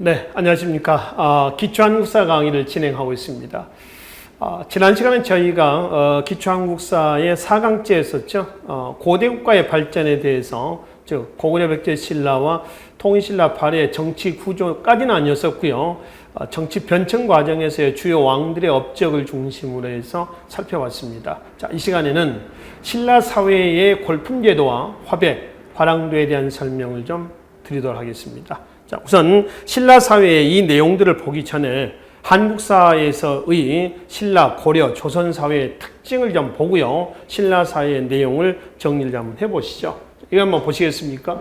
네, 안녕하십니까. 기초한국사 강의를 진행하고 있습니다. 지난 시간에 저희가 기초한국사의 4강째였었죠. 고대국가의 발전에 대해서, 즉 고구려 백제 신라와 통일신라 발해의 정치 구조까지는 아니었었고요. 정치 변천 과정에서의 주요 왕들의 업적을 중심으로 해서 살펴봤습니다. 자, 이 시간에는 신라 사회의 골품제도와 화백, 화랑도에 대한 설명을 좀 드리도록 하겠습니다. 자, 우선 신라 사회의 이 내용들을 보기 전에 한국사에서의 신라, 고려, 조선 사회의 특징을 좀 보고요. 신라 사회의 내용을 정리를 한번 해보시죠. 이거 한번 보시겠습니까?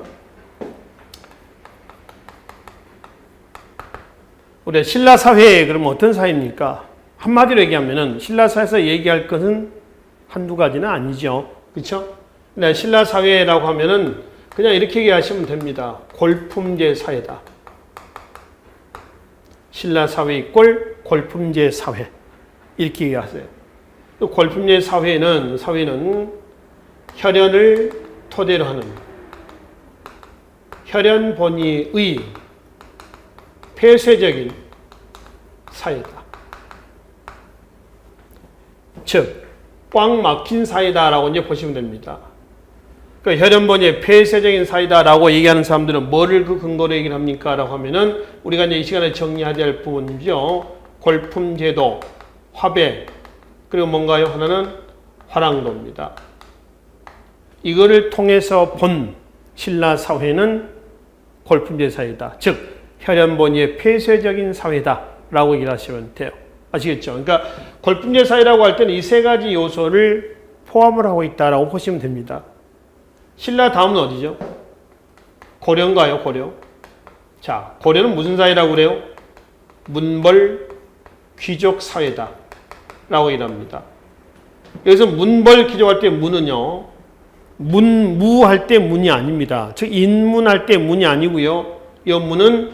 우리 신라 사회 그러면 어떤 사회입니까? 한마디로 얘기하면은 신라 사회에서 얘기할 것은 한두 가지는 아니죠. 그렇죠? 네, 신라 사회라고 하면은 그냥 이렇게 얘기하시면 됩니다. 골품제 사회다. 신라 사회 이꼴 골품제 사회. 이렇게 얘기하세요. 골품제 사회는 혈연을 토대로 하는 혈연 본위의 폐쇄적인 사회다. 즉, 꽉 막힌 사회다라고 이제 보시면 됩니다. 그 혈연본의 폐쇄적인 사이다라고 얘기하는 사람들은 뭐를 그 근거로 얘기를 합니까? 라고 하면은 우리가 이제 이 시간에 정리해야 될 부분이죠. 골품제도, 화백, 그리고 뭔가요? 하나는 화랑도입니다. 이거를 통해서 본 신라 사회는 골품제 사회다. 즉, 혈연본의 폐쇄적인 사회다라고 얘기를 하시면 돼요. 아시겠죠? 그러니까 골품제 사회라고 할 때는 이 세 가지 요소를 포함을 하고 있다라고 보시면 됩니다. 신라 다음은 어디죠? 고려인가요? 고려. 자, 고려는 무슨 사회라고 그래요? 문벌 귀족 사회다 라고 얘기합니다. 여기서 문벌 귀족할 때 문은요, 문무할 때 문이 아닙니다. 즉 인문할 때 문이 아니고요. 이 문은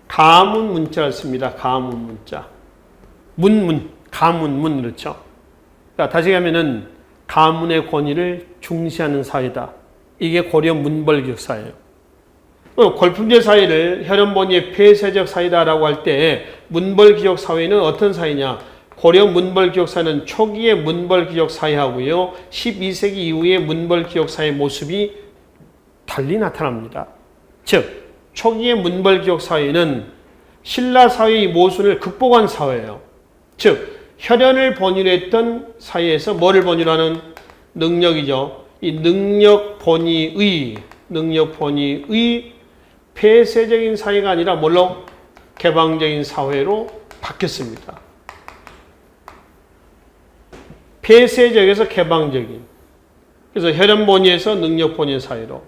가문 문자를 씁니다. 가문 문자. 가문문 그렇죠. 그러니까 다시 하면은 가문의 권위를 중시하는 사회다. 이게 고려 문벌귀족 사회예요. 골품제 사회를 혈연본위의 폐쇄적 사회다라고 할 때 문벌귀족 사회는 어떤 사회냐? 고려 문벌귀족 사회는 초기의 문벌귀족 사회하고요. 12세기 이후의 문벌귀족 사회의 모습이 달리 나타납니다. 즉, 초기의 문벌귀족 사회는 신라 사회의 모순을 극복한 사회예요. 즉, 혈연을 본위로 했던 사회에서 뭐를 본위로 하는? 능력이죠. 이 능력 본위의 폐쇄적인 사회가 아니라 뭘로? 개방적인 사회로 바뀌었습니다. 폐쇄적에서 개방적인. 그래서 혈연본위에서 능력본위 사회로.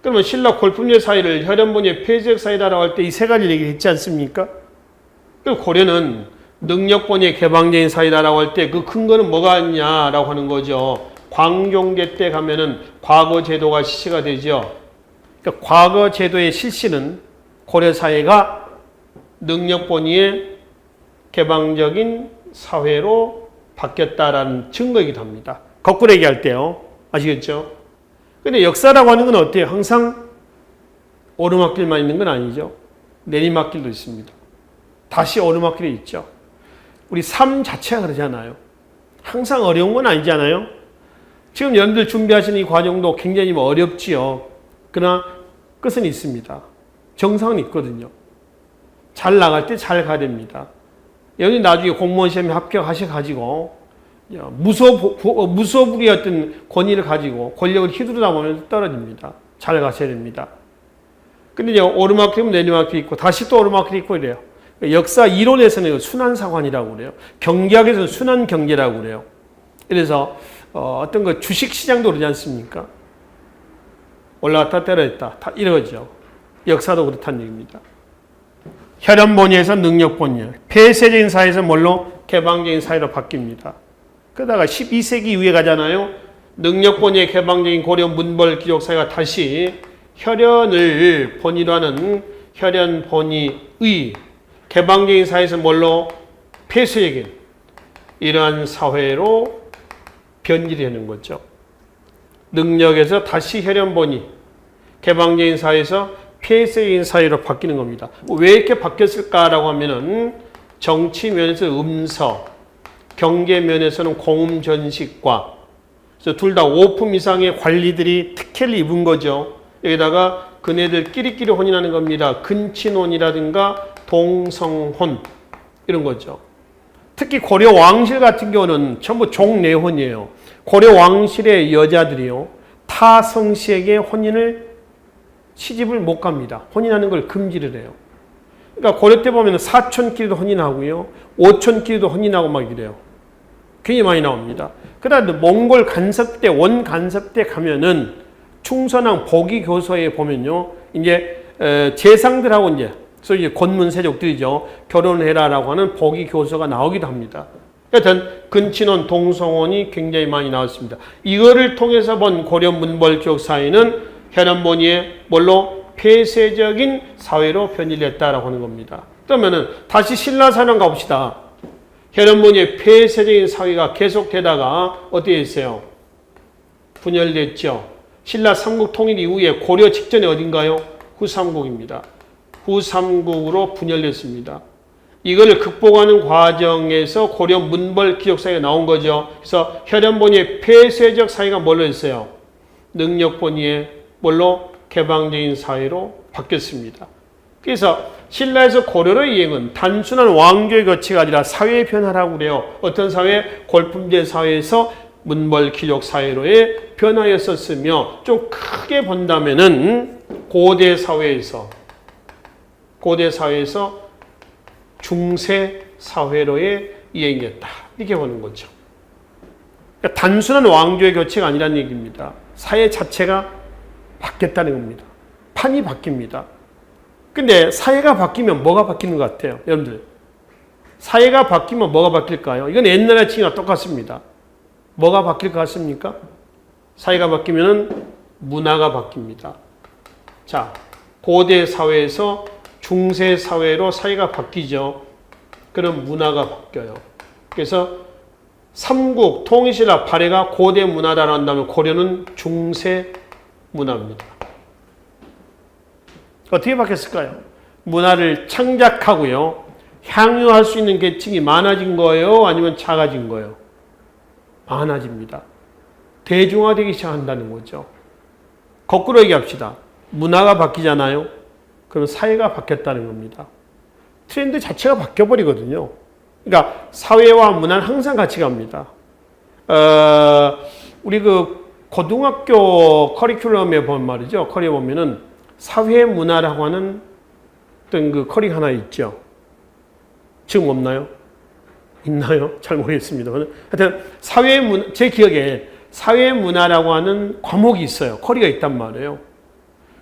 그러면 신라 골품제 사회를 혈연본위의 폐쇄적 사회다라고 할 때 이 세 가지를 얘기했지 않습니까? 그럼 고려는 능력본위의 개방적인 사회다라고 할 때 그 근거는 뭐가 있냐라고 하는 거죠. 광종제 때 가면은 과거 제도가 실시가 되죠. 그러니까 과거 제도의 실시는 고려 사회가 능력 본위의 개방적인 사회로 바뀌었다라는 증거이기도 합니다. 거꾸로 얘기할 때요. 아시겠죠? 근데 역사라고 하는 건 어때요? 항상 오르막길만 있는 건 아니죠. 내리막길도 있습니다. 다시 오르막길이 있죠. 우리 삶 자체가 그러잖아요. 항상 어려운 건 아니잖아요. 지금 여러분들 준비하시는 이 과정도 굉장히 어렵지요. 그러나 끝은 있습니다. 정상은 있거든요. 잘 나갈 때 잘 가야 됩니다. 여러분이 나중에 공무원 시험에 합격하셔가지고 무소불위의 어떤 권위를 가지고 권력을 휘두르다 보면 떨어집니다. 잘 가셔야 됩니다. 근데 이제 오르막길이면 내리막길이 있고 다시 또 오르막길이 있고 이래요. 역사 이론에서는 순환상환이라고 그래요. 경제학에서는 순환경제라고 그래요. 그래서 어떤 거 주식시장도 그러지 않습니까? 올라갔다 떨어졌다. 다 이러죠. 역사도 그렇다는 얘기입니다. 혈연본위에서 능력본위, 폐쇄적인 사회에서 뭘로? 개방적인 사회로 바뀝니다. 그러다가 12세기 이후에 가잖아요. 능력본위의 개방적인 고려 문벌귀족 사회가 다시 혈연을 본위로 하는 혈연본위의 개방적인 사회에서 뭘로? 폐쇄적인 이러한 사회로 변질이 되는 거죠. 능력에서 다시 혈연본위, 개방적인 사회에서 폐쇄적인 사회로 바뀌는 겁니다. 왜 이렇게 바뀌었을까라고 하면은 정치 면에서 음서, 경제 면에서는 공음전식과 그래서 둘 다 5품 이상의 관리들이 특혜를 입은 거죠. 여기다가 그네들끼리끼리 혼인하는 겁니다. 근친혼이라든가 동성혼 이런 거죠. 특히 고려 왕실 같은 경우는 전부 종내혼이에요. 고려 왕실의 여자들이요. 타 성씨에게 시집을 못 갑니다. 혼인하는 걸 금지를 해요. 그러니까 고려 때 보면 사촌끼리도 혼인하고요. 오촌끼리도 혼인하고 막 이래요. 굉장히 많이 나옵니다. 그다음에 몽골 간섭 때, 원 간섭 때 가면은 충선왕 보기교서에 보면요. 이제 재상들하고 이제 권문세족들이죠. 결혼해라라고 하는 보기교서가 나오기도 합니다. 여튼 근친혼, 동성혼이 굉장히 많이 나왔습니다. 이거를 통해서 본 고려 문벌기록 사회는 혈연본의의 뭘로 폐쇄적인 사회로 변질됐다라고 하는 겁니다. 그러면은 다시 신라사령 가봅시다. 혈연본의의 폐쇄적인 사회가 계속되다가 어떻게 했어요? 분열됐죠. 신라 삼국 통일 이후에 고려 직전에 어딘가요? 후삼국입니다. 후삼국으로 분열됐습니다. 이걸 극복하는 과정에서 고려 문벌 기록사회가 나온 거죠. 그래서 혈연본의의 폐쇄적 사회가 뭘로 했어요? 능력본의의 뭘로? 개방적인 사회로 바뀌었습니다. 그래서 신라에서 고려로 이행은 단순한 왕조의 거치가 아니라 사회의 변화라고 그래요. 어떤 사회? 골품제 사회에서 문벌 기록 사회로의 변화였었으며 좀 크게 본다면은 고대 사회에서 중세 사회로의 이행이었다. 이렇게 보는 거죠. 그러니까 단순한 왕조의 교체가 아니라는 얘기입니다. 사회 자체가 바뀌었다는 겁니다. 판이 바뀝니다. 근데 사회가 바뀌면 뭐가 바뀌는 것 같아요? 여러분들. 사회가 바뀌면 뭐가 바뀔까요? 이건 옛날의 칭이랑 똑같습니다. 뭐가 바뀔 것 같습니까? 사회가 바뀌면 문화가 바뀝니다. 자, 고대 사회에서 중세 사회로 사회가 바뀌죠. 그럼 문화가 바뀌어요. 그래서 삼국 통일신라 발해가 고대 문화다라고 한다면 고려는 중세 문화입니다. 어떻게 바뀌었을까요? 문화를 창작하고요. 향유할 수 있는 계층이 많아진 거예요? 아니면 작아진 거예요? 많아집니다. 대중화되기 시작한다는 거죠. 거꾸로 얘기합시다. 문화가 바뀌잖아요. 그럼 사회가 바뀌었다는 겁니다. 트렌드 자체가 바뀌어버리거든요. 그러니까 사회와 문화는 항상 같이 갑니다. 우리 고등학교 커리큘럼에 보면 말이죠. 커리에 보면은 사회 문화라고 하는 어떤 커리 하나 있죠. 지금 없나요? 있나요? 잘 모르겠습니다. 하여튼 제 기억에 사회 문화라고 하는 과목이 있어요. 커리가 있단 말이에요.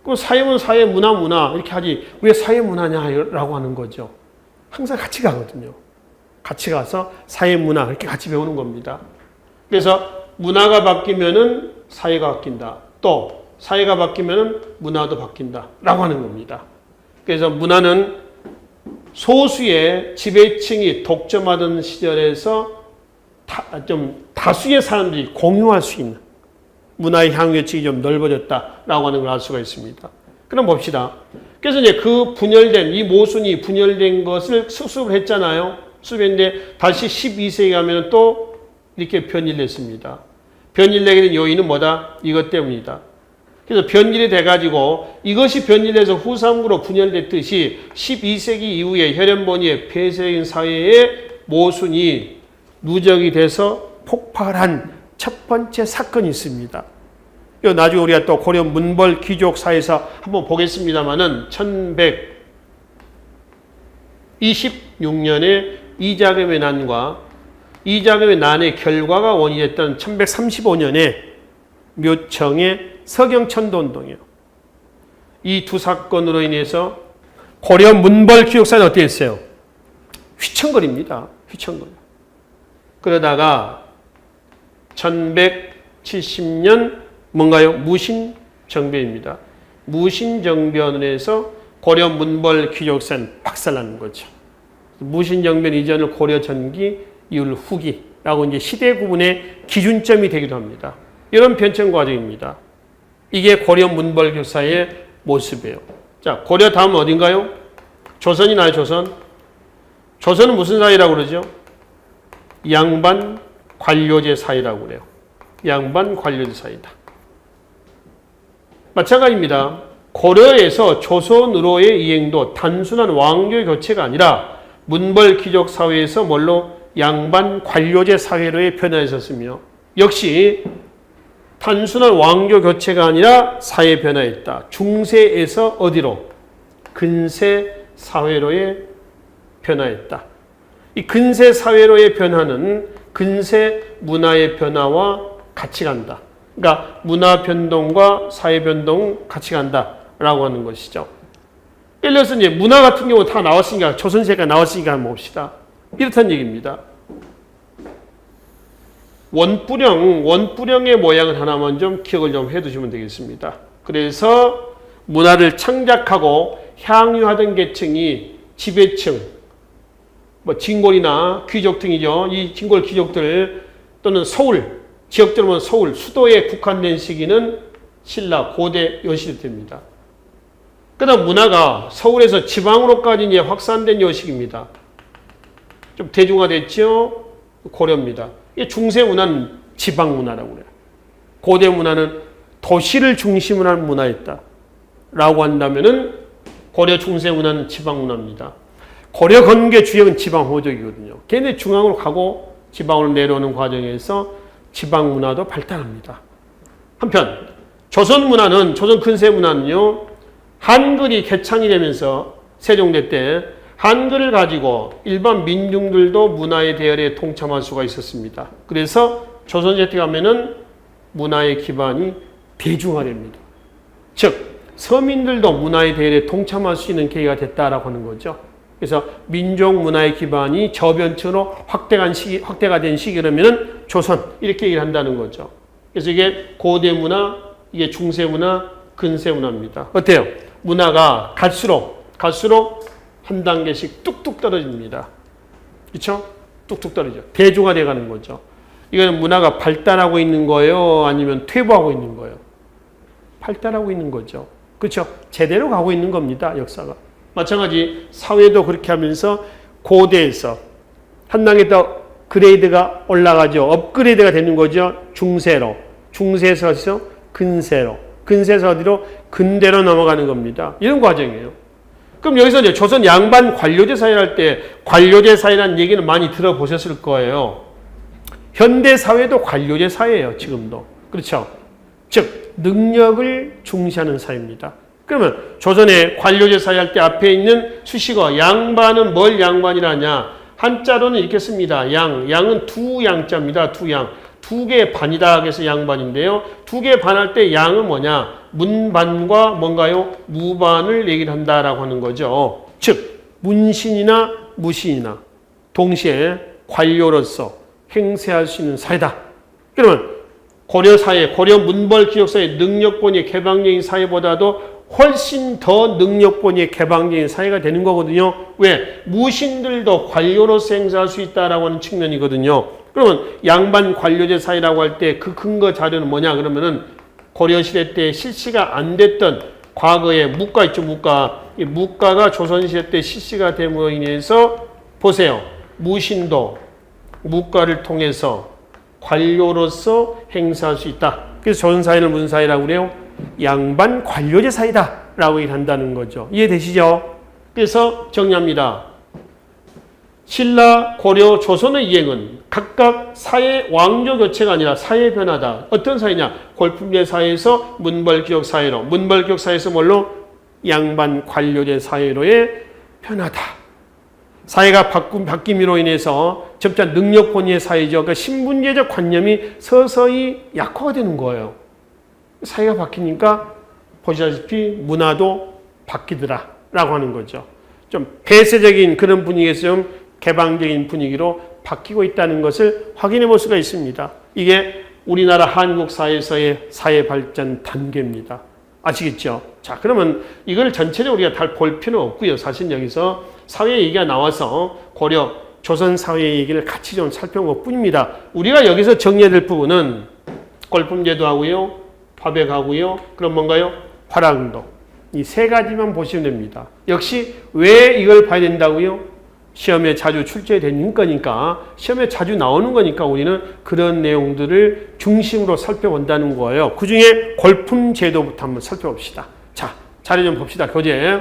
그럼 사회는 사회, 문화 이렇게 하지 왜 사회 문화냐라고 하는 거죠. 항상 같이 가거든요. 같이 가서 사회 문화 이렇게 같이 배우는 겁니다. 그래서 문화가 바뀌면은 사회가 바뀐다. 또 사회가 바뀌면은 문화도 바뀐다라고 하는 겁니다. 그래서 문화는 소수의 지배층이 독점하던 시절에서 다수의 사람들이 공유할 수 있는 문화의 향유층이 좀 넓어졌다라고 하는 걸 알 수가 있습니다. 그럼 봅시다. 그래서 이제 그 분열된 이 모순이 분열된 것을 수습을 했잖아요. 수습했는데 다시 12세기 가면 또 이렇게 변질됐습니다. 변질되게 된 요인은 뭐다? 이것 때문이다. 그래서 변질이 돼가지고 이것이 변질돼서 후삼국으로 분열됐듯이 12세기 이후에 혈연본의의 폐쇄적인 사회의 모순이 누적이 돼서 폭발한 첫 번째 사건이 있습니다. 나중에 우리가 또 고려 문벌 귀족 사회에서 한번 보겠습니다만은 1126년에 이자금의 난과 이자금의 난의 결과가 원인했던 1135년에 묘청의 서경천도운동이에요. 이 두 사건으로 인해서 고려 문벌 귀족사는 어떻게 했어요? 휘청거립니다. 휘청거려. 그러다가 1170년 뭔가요? 무신정변입니다. 무신정변을 해서 고려 문벌 귀족사는 박살나는 거죠. 무신정변 이전을 고려 전기, 이후 후기라고 이제 시대 구분의 기준점이 되기도 합니다. 이런 변천 과정입니다. 이게 고려 문벌 교사의 모습이에요. 자, 고려 다음은 어딘가요? 조선이나요, 조선? 조선은 무슨 사회라고 그러죠? 양반 관료제 사회라고 그래요. 양반 관료제 사회다. 마찬가지입니다. 고려에서 조선으로의 이행도 단순한 왕조의 교체가 아니라 문벌 귀족 사회에서 뭘로 양반 관료제 사회로의 변화가 있었으며 역시 단순한 왕조 교체가 아니라 사회 변화했다. 중세에서 어디로? 근세 사회로의 변화했다. 이 근세 사회로의 변화는 근세 문화의 변화와 같이 간다. 그러니까 문화 변동과 사회 변동 같이 간다라고 하는 것이죠. 예를 들어서 이제 문화 같은 경우 다 나왔으니까 조선시대가 나왔으니까 한번 봅시다. 이렇다는 얘기입니다. 원뿌령의 모양을 하나만 좀 기억을 좀 해두시면 되겠습니다. 그래서 문화를 창작하고 향유하던 계층이 지배층, 뭐 진골이나 귀족 등이죠. 이 진골 귀족들 또는 서울, 지역적으로 보면 서울, 수도에 국한된 시기는 신라 고대 여시대 때입니다. 그다음 문화가 서울에서 지방으로까지 이제 확산된 여식입니다. 좀 대중화됐죠? 고려입니다. 이 중세 문화는 지방 문화라고 그래요. 고대 문화는 도시를 중심으로 한 문화였다. 라고 한다면은 고려 중세 문화는 지방 문화입니다. 고려 건국의 주역은 지방 호족이거든요. 걔네 중앙으로 가고 지방으로 내려오는 과정에서 지방 문화도 발달합니다. 한편 조선 문화는 조선 근세 문화는요. 한글이 개창이 되면서 세종대 때 한글을 가지고 일반 민중들도 문화의 대열에 동참할 수가 있었습니다. 그래서 조선시대 때 가면은 문화의 기반이 대중화됩니다. 즉 서민들도 문화의 대열에 동참할 수 있는 계기가 됐다라고 하는 거죠. 그래서 민족 문화의 기반이 저변층으로 확대가 된 시기라면은 조선 이렇게 얘기를 한다는 거죠. 그래서 이게 고대 문화, 이게 중세 문화, 근세 문화입니다. 어때요? 문화가 갈수록 한 단계씩 뚝뚝 떨어집니다. 그렇죠? 뚝뚝 떨어져. 대중화돼 가는 거죠. 이거는 문화가 발달하고 있는 거예요? 아니면 퇴보하고 있는 거예요? 발달하고 있는 거죠. 그렇죠? 제대로 가고 있는 겁니다. 역사가. 마찬가지 사회도 그렇게 하면서 고대에서 한 단계 더 그레이드가 올라가죠. 업그레이드가 되는 거죠. 중세로. 중세에서 근세로. 근세에서 어디로? 근대로 넘어가는 겁니다. 이런 과정이에요. 그럼 여기서 이제 조선 양반 관료제 사회를 할 때 관료제 사회라는 얘기는 많이 들어보셨을 거예요. 현대 사회도 관료제 사회예요. 지금도. 그렇죠? 즉 능력을 중시하는 사회입니다. 그러면 조선의 관료제 사회 할 때 앞에 있는 수식어 양반은 뭘 양반이라냐? 한자로는 이렇게 씁니다. 양은 두 양자입니다. 두 양. 두 개의 반이다 그래서 양반인데요. 두 개의 반할 때 양은 뭐냐? 문반과 뭔가요? 무반을 얘기를 한다라고 하는 거죠. 즉 문신이나 무신이나 동시에 관료로서 행세할 수 있는 사회다. 그러면 고려 사회, 고려 문벌 기록사의 능력본의 개방적인 사회보다도 훨씬 더 능력본의 개방적인 사회가 되는 거거든요. 왜? 무신들도 관료로서 행사할 수 있다라고 하는 측면이거든요. 그러면 양반 관료제 사회라고 할 때 그 근거 자료는 뭐냐? 그러면은 고려시대 때 실시가 안 됐던 과거의 묵가 있죠, 묵가. 이 묵가가 조선시대 때 실시가 됨으로 인해서 보세요. 무신도 묵가를 통해서 관료로서 행사할 수 있다. 그래서 조선사회를 무슨 사회라고 그래요? 양반 관료제 사회다 라고 얘기를 한다는 거죠. 이해되시죠? 그래서 정리합니다. 신라, 고려, 조선의 이행은 각각 사회 왕조 교체가 아니라 사회 변화다. 어떤 사회냐? 골품제 사회에서 문벌기록 사회로, 문벌기록 사회에서 뭘로? 양반 관료제 사회로의 변화다. 사회가 바뀜으로 인해서 점차 능력본위의 사회죠. 그러니까 신분제적 관념이 서서히 약화가 되는 거예요. 사회가 바뀌니까 보시다시피 문화도 바뀌더라라고 하는 거죠. 좀 폐쇄적인 그런 분위기에서 좀 개방적인 분위기로 바뀌고 있다는 것을 확인해 볼 수가 있습니다. 이게 우리나라 한국 사회에서의 사회 발전 단계입니다. 아시겠죠? 자, 그러면 이걸 전체적으로 우리가 다 볼 필요는 없고요. 사실 여기서 사회 얘기가 나와서 고려, 조선 사회 얘기를 같이 좀 살펴본 것 뿐입니다. 우리가 여기서 정리해야 될 부분은 골품제도 하고요. 화백하고요. 그럼 뭔가요? 화랑도. 이 세 가지만 보시면 됩니다. 역시 왜 이걸 봐야 된다고요? 시험에 자주 출제되는 거니까, 시험에 자주 나오는 거니까 우리는 그런 내용들을 중심으로 살펴본다는 거예요. 그 중에 골품 제도부터 한번 살펴봅시다. 자, 자료 좀 봅시다. 교재.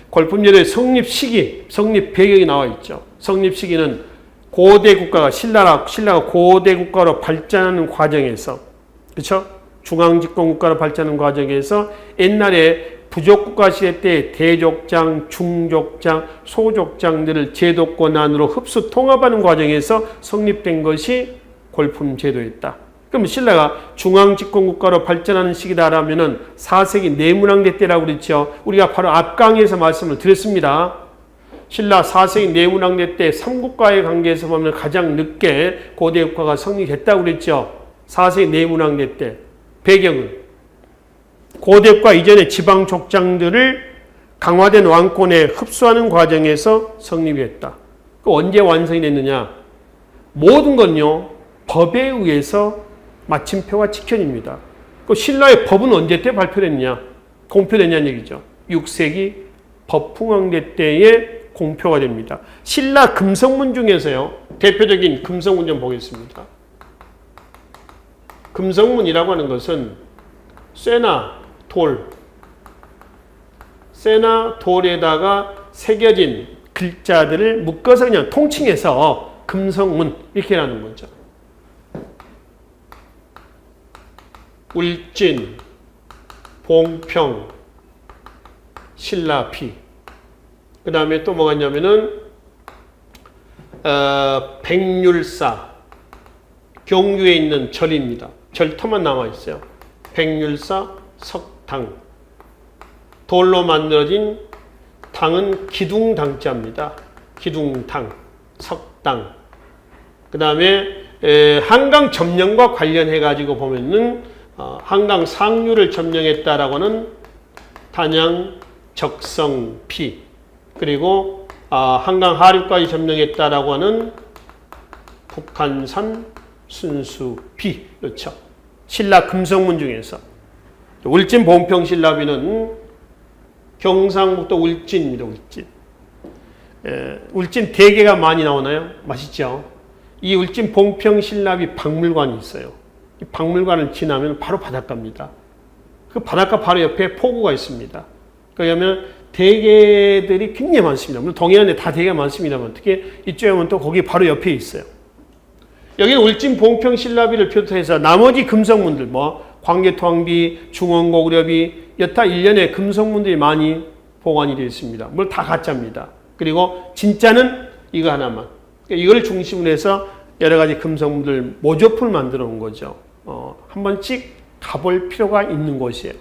골품 제도의 성립 시기, 성립 배경이 나와 있죠. 성립 시기는 고대 국가가 신라가 고대 국가로 발전하는 과정에서, 그렇죠? 중앙 집권 국가로 발전하는 과정에서 옛날에 부족국가 시대 때 대족장, 중족장, 소족장들을 제도권 안으로 흡수 통합하는 과정에서 성립된 것이 골품 제도였다. 그럼 신라가 중앙 집권 국가로 발전하는 시기다라면은 4세기 내문왕대 때라고 그랬죠. 우리가 바로 앞 강의에서 말씀을 드렸습니다. 신라 4세기 내문왕대 때 삼국과의 관계에서 보면 가장 늦게 고대 국가가 성립됐다고 그랬죠. 4세기 내문왕대 때. 배경은 고대국가 이전의 지방 족장들을 강화된 왕권에 흡수하는 과정에서 성립이 했다. 그 언제 완성이 됐느냐? 모든 건요, 법에 의해서 마침표가 지켜집니다. 그 신라의 법은 언제 때 발표됐냐? 공표됐냐는 얘기죠. 6세기 법흥왕대 때에 공표가 됩니다. 신라 금성문 중에서요, 대표적인 금성문 좀 보겠습니다. 금성문이라고 하는 것은 쇠나 돌에다가 새겨진 글자들을 묶어서 그냥 통칭해서 금성문 이렇게 하는 거죠. 울진, 봉평, 신라피. 그 다음에 또 뭐가 있냐면은 백률사, 경주에 있는 절입니다. 절터만 남아 있어요. 백률사, 석당. 돌로 만들어진 당은 기둥당자입니다. 기둥당, 석당. 그 다음에 한강 점령과 관련해 가지고 보면은 한강 상류를 점령했다라고 하는 단양 적성피, 그리고 한강 하류까지 점령했다라고 하는 북한산 순수피. 그렇죠. 신라 금성문 중에서 울진 봉평 신라비는 경상북도 울진입니다. 울진 대게가 많이 나오나요? 맛있죠. 이 울진 봉평 신라비 박물관이 있어요. 이 박물관을 지나면 바로 바닷가입니다. 그 바닷가 바로 옆에 포구가 있습니다. 그러면 대게들이 굉장히 많습니다. 물론 동해안에 다 대게가 많습니다만 특히 이쪽에 오면 또 거기 바로 옆에 있어요. 여기는 울진 봉평 신라비를 비롯해서 나머지 금성문들, 광개토항비, 중원고구려비, 여타 일련의 금성문들이 많이 보관이 되어 있습니다. 물론 다 가짜입니다. 그리고 진짜는 이거 하나만. 이걸 중심으로 해서 여러 가지 금성문들 모조품을 만들어 온 거죠. 한 번씩 가볼 필요가 있는 곳이에요.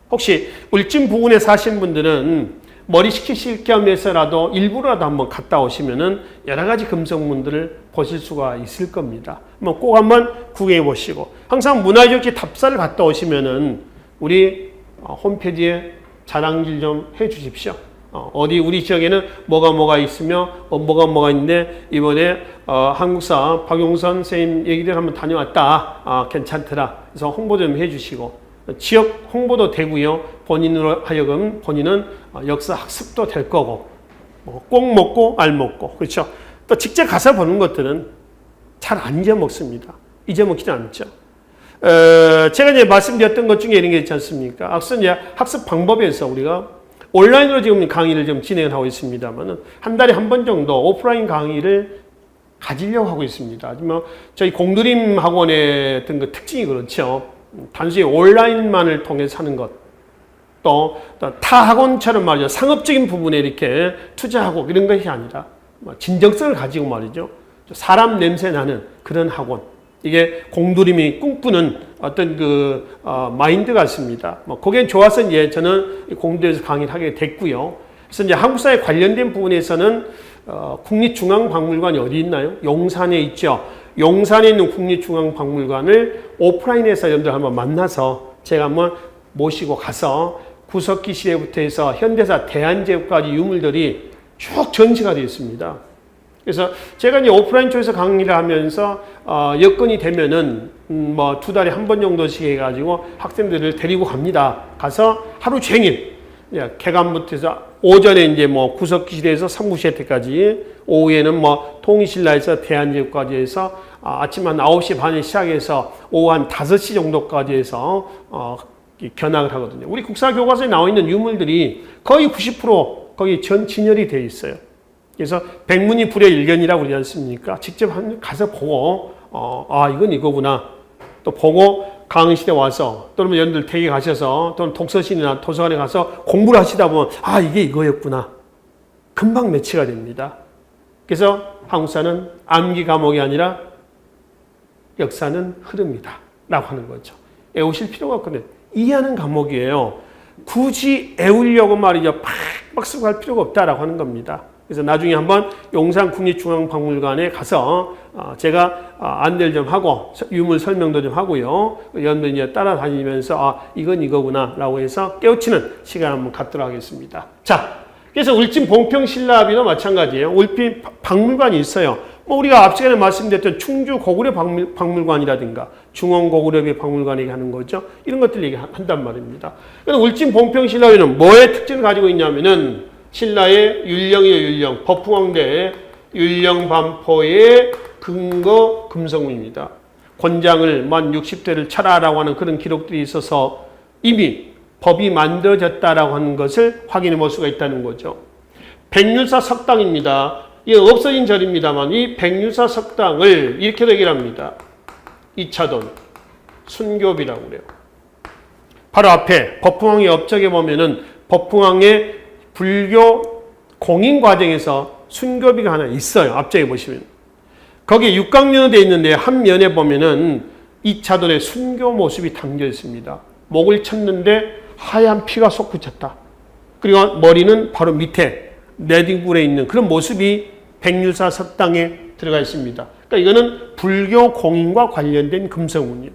혹시 울진 부근에 사신 분들은 머리 식히실 겸해서라도 일부라도 한번 갔다 오시면은 여러 가지 금성문들을 보실 수가 있을 겁니다. 꼭 한번 구경해 보시고, 항상 문화유적지 답사를 갔다 오시면은 우리 홈페이지에 자랑질 좀 해 주십시오. 어디 우리 지역에는 뭐가 있으며 뭐가 있는데 이번에 한국사 박용선 선생님 얘기들 한번 다녀왔다. 괜찮더라. 그래서 홍보 좀 해주시고, 지역 홍보도 되고요. 본인으로 하여금 본인은 역사 학습도 될 거고, 꼭 먹고 알 먹고, 그렇죠. 또 직접 가서 보는 것들은 잘 안 잊어먹습니다. 잊어먹지 않죠. 제가 이제 말씀드렸던 것 중에 이런 게 있지 않습니까? 앞서 이제 학습 방법에서 우리가 온라인으로 지금 강의를 좀 진행하고 있습니다만은 한 달에 한 번 정도 오프라인 강의를 가지려고 하고 있습니다. 하지만 저희 공드림 학원의 어떤 그 특징이 그렇죠. 단순히 온라인만을 통해서 하는 것, 또 타 학원처럼 말이죠. 상업적인 부분에 이렇게 투자하고 이런 것이 아니라 진정성을 가지고 말이죠. 사람 냄새 나는 그런 학원. 이게 공두림이 꿈꾸는 어떤 그 마인드 같습니다. 그게 좋아서 이제 저는 공두에서 강의를 하게 됐고요. 그래서 이제 한국사에 관련된 부분에서는 국립중앙박물관이 어디 있나요? 용산에 있죠. 용산에 있는 국립중앙박물관을 오프라인에서 여러분들 한번 만나서 제가 한번 모시고 가서 구석기 시대부터 해서 현대사 대한제국까지 유물들이 쭉 전시가 되어 있습니다. 그래서 제가 이제 오프라인 쪽에서 강의를 하면서 여건이 되면은 두 달에 한 번 정도씩 해가지고 학생들을 데리고 갑니다. 가서 하루 종일 개관부터 해서 오전에 이제 뭐 구석기실에서 삼국시대까지, 오후에는 뭐 통일신라에서 대한제국까지 해서 아침 한 9시 반에 시작해서 오후 한 5시 정도까지 해서 견학을 하거든요. 우리 국사교과서에 나와 있는 유물들이 거의 90% 거기 전 진열이 되어 있어요. 그래서 백문이 불여일견이라고 그러지 않습니까? 직접 가서 보고 이건 이거구나. 또 보고 강의실에 와서 또는 여러분들 댁에 가셔서 또는 독서실이나 도서관에 가서 공부를 하시다 보면 이게 이거였구나. 금방 매치가 됩니다. 그래서 한국사는 암기 과목이 아니라 역사는 흐름이다 라고 하는 거죠. 애우실 필요가 없거든요. 이해하는 과목이에요. 굳이 애우려고 말이죠. 팍팍 쓰고 할 필요가 없다라고 하는 겁니다. 그래서 나중에 한번 용산국립중앙박물관에 가서 제가 안내를 좀 하고 유물 설명도 좀 하고요. 여러분들 이제 따라다니면서 이건 이거구나 라고 해서 깨우치는 시간 한번 갖도록 하겠습니다. 자, 그래서 울진 봉평신라합의도 마찬가지예요. 울진 박물관이 있어요. 뭐 우리가 앞 시간에 말씀드렸던 충주 고구려 박물관이라든가 중원 고구려비 박물관이 하는 거죠. 이런 것들 얘기한단 말입니다. 그래서 울진 봉평신라합의는 뭐의 특징을 가지고 있냐면은 신라의 율령이요, 법흥왕대 율령반포의 근거 금성문입니다. 권장을 만 60대를 쳐라라고 하는 그런 기록들이 있어서 이미 법이 만들어졌다라고 하는 것을 확인해 볼 수가 있다는 거죠. 백률사 석당입니다. 이게 없어진 절입니다만 이 백률사 석당을 이렇게 얘기를 합니다. 2차돈 순교비라고 그래요. 바로 앞에 법흥왕의 업적에 보면은 법흥왕의 불교 공인 과정에서 순교비가 하나 있어요. 앞쪽에 보시면. 거기에 육각면으로 되어 있는데 한 면에 보면은 2차돈의 순교 모습이 담겨 있습니다. 목을 쳤는데 하얀 피가 솟구쳤다. 그리고 머리는 바로 밑에 내딩굴에 있는 그런 모습이 백률사 석당에 들어가 있습니다. 그러니까 이거는 불교 공인과 관련된 금성문이에요.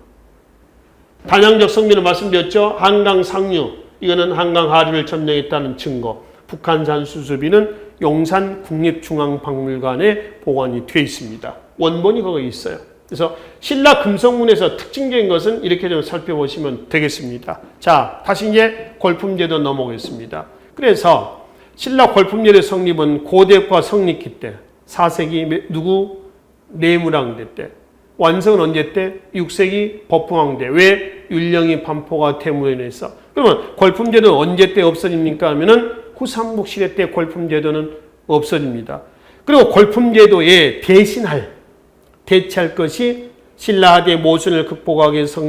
단양적 성민을 말씀드렸죠. 한강 상류. 이거는 한강 하류를 점령했다는 증거. 북한산 수수비는 용산 국립중앙박물관에 보관이 되어 있습니다. 원본이 거기 있어요. 그래서 신라 금성문에서 특징적인 것은 이렇게 좀 살펴보시면 되겠습니다. 자, 다시 이제 골품제도 넘어오겠습니다. 그래서 신라 골품제의 성립은 고대과 성립기 때, 4세기 누구? 내무랑대 때. 완성은 언제 때? 6세기 법흥왕대. 왜? 율령이 반포가 됨으로 인해서. 그러면 골품제도는 언제 때 없어집니까? 하면은 후삼국시대 때 골품제도는 없어집니다. 그리고 골품제도에 대체할 것이 신라하대 모순을 극복하기 위해서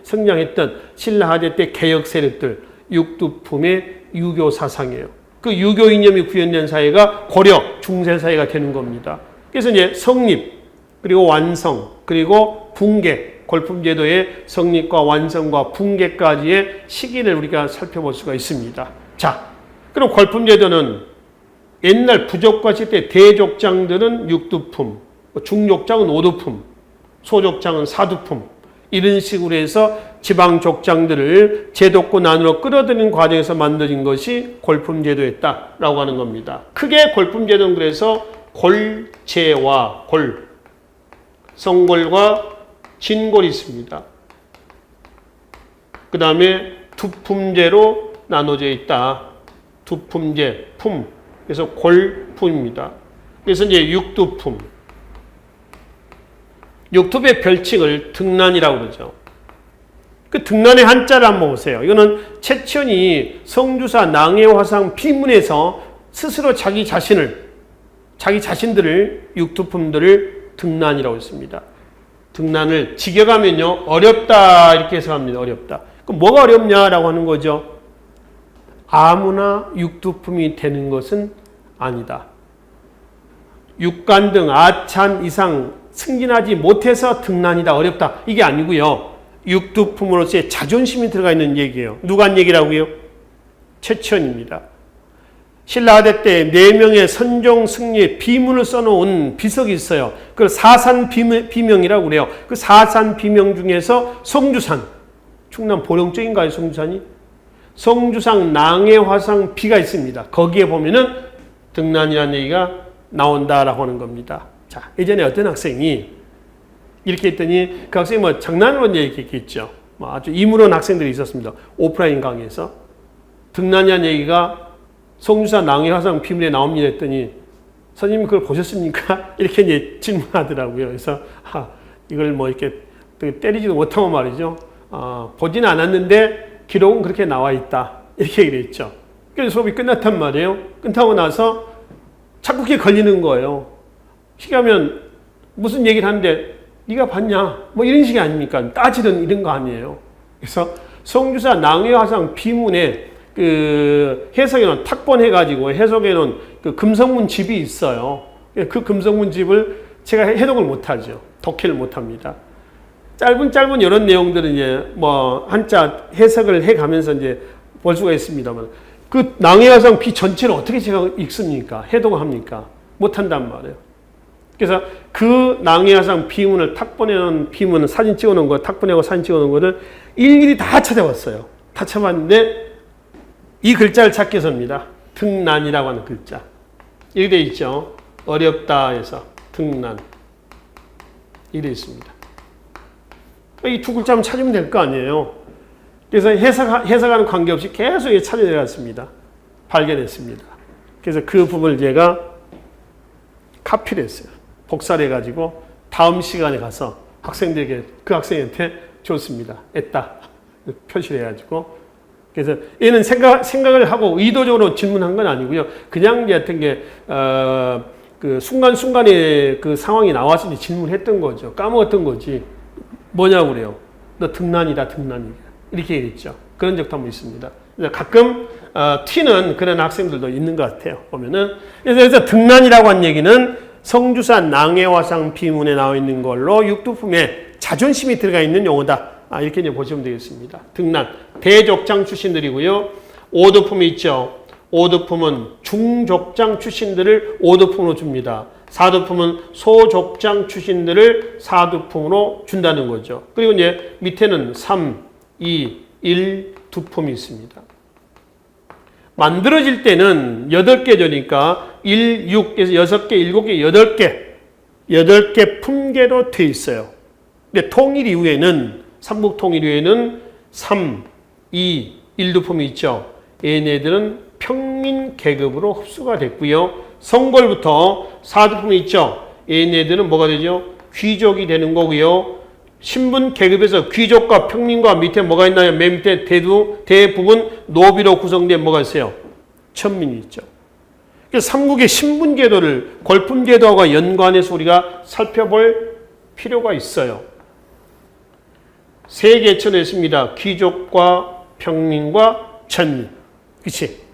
성장했던 신라하대 때 개혁 세력들, 육두품의 유교 사상이에요. 그 유교 이념이 구현된 사회가 고려, 중세 사회가 되는 겁니다. 그래서 이제 성립, 그리고 완성, 그리고 붕괴, 골품제도의 성립과 완성과 붕괴까지의 시기를 우리가 살펴볼 수가 있습니다. 자, 그럼 골품제도는 옛날 부족과 시대 대족장들은 육두품, 중족장은 오두품, 소족장은 사두품 이런 식으로 해서 지방족장들을 제도권 안으로 끌어들이는 과정에서 만들어진 것이 골품제도였다라고 하는 겁니다. 크게 골품제도는 그래서 골제와 골, 성골과 진골이 있습니다. 그 다음에 두품제로 나눠져 있다. 두품제, 품. 그래서 골품입니다. 그래서 이제 육두품. 육두의 별칭을 등난이라고 그러죠. 그 등난의 한자를 한번 보세요. 이거는 최천이 성주사 낭해화상 비문에서 스스로 자기 자신들을 육두품들을 등난이라고 했습니다. 등난을 직역하면요, 어렵다 이렇게 해석합니다. 어렵다. 그럼 뭐가 어렵냐라고 하는 거죠. 아무나 육두품이 되는 것은 아니다. 육간 등 아찬 이상 승진하지 못해서 등난이다, 어렵다 이게 아니고요. 육두품으로서의 자존심이 들어가 있는 얘기예요. 누가 한 얘기라고요? 최천입니다. 신라하대 때 4명의 선종 승리의 비문을 써놓은 비석이 있어요. 그걸 사산 비명이라고 그래요. 그 사산 비명 중에서 성주산, 충남 보령 쪽인가요, 성주산이? 성주상 낭해화상 비가 있습니다. 거기에 보면은 등난이라는 얘기가 나온다라고 하는 겁니다. 자, 예전에 어떤 학생이 이렇게 했더니 그 학생이 뭐 장난으로 얘기했겠죠. 뭐 아주 이물원 학생들이 있었습니다. 오프라인 강의에서. 등난이라는 얘기가 송주사 낭해화상 비문에 나옵니다 했더니 선생님 그걸 보셨습니까? 이렇게 이제 질문하더라고요. 그래서 이걸 뭐 이렇게 때리지도 못하고 말이죠. 보진 않았는데 기록은 그렇게 나와 있다. 이렇게 얘기를 했죠. 그래서 수업이 끝났단 말이에요. 끝나고 나서 자꾸 그게 걸리는 거예요. 시가면 무슨 얘기를 하는데 네가 봤냐? 뭐 이런 식이 아닙니까? 따지던 이런 거 아니에요. 그래서 송주사 낭해화상 비문에 그 해석에는 탁본해가지고 해석에는 그 금성문집이 있어요. 그 금성문집을 제가 해독을 못하죠. 독해를 못합니다. 짧은 이런 내용들은 이제 뭐 한자 해석을 해가면서 이제 볼 수가 있습니다만 그 낭해화상 비 전체를 어떻게 제가 읽습니까? 해독을 합니까? 못한단 말이에요. 그래서 그 낭해화상 비문을 탁본해놓은 비문을 사진 찍어놓은 거, 탁본하고 사진 찍어놓은 거를 일일이 다 찾아봤어요. 다 찾아봤는데 이 글자를 찾기 위해서입니다. 등난이라고 하는 글자. 이렇게 되어 있죠. 어렵다 해서 등난. 이렇게 되어 있습니다. 이 두 글자만 찾으면 될 거 아니에요. 그래서 해석하는 관계없이 계속 찾아내갔습니다. 발견했습니다. 그래서 그 부분을 제가 카피를 했어요. 복사를 해가지고 다음 시간에 가서 학생들에게, 그 학생한테 줬습니다. 했다. 표시를 해가지고. 그래서 얘는 생각을 하고 의도적으로 질문한 건 아니고요. 그냥 이제 어떤 게, 그 순간순간에 그 상황이 나왔을 때 질문했던 거죠. 까먹었던 거지. 뭐냐고 그래요. 너 등난이다. 이렇게 얘기했죠. 그런 적도 한번 있습니다. 가끔, 튀는 그런 학생들도 있는 것 같아요. 보면은. 그래서 등난이라고 한 얘기는 성주사 낭해화상 비문에 나와 있는 걸로 육두품에 자존심이 들어가 있는 용어다. 이렇게 이제 보시면 되겠습니다. 등난. 대족장 출신들이고요. 오도품이 있죠. 오도품은 중족장 출신들을 오도품으로 줍니다. 사두품은 소족장 출신들을 사두품으로 준다는 거죠. 그리고 이제 밑에는 3, 2, 1 두품이 있습니다. 만들어질 때는 8개조니까 1, 6에서 6개, 7개, 8개 품계로 되어 있어요. 근데 통일 이후에는, 삼국통일 이후에는 3, 2, 1두품이 있죠. 얘네들은 평민 계급으로 흡수가 됐고요. 성골부터 4두품이 있죠. 얘네들은 뭐가 되죠? 귀족이 되는 거고요. 신분 계급에서 귀족과 평민과 밑에 뭐가 있나요? 맨 밑에 대부분 노비로 구성된 뭐가 있어요? 천민이 있죠. 그래서 삼국의 신분제도를 골품제도와 연관해서 우리가 살펴볼 필요가 있어요. 세 계층을 했습니다. 귀족과 평민과 천민. 그치?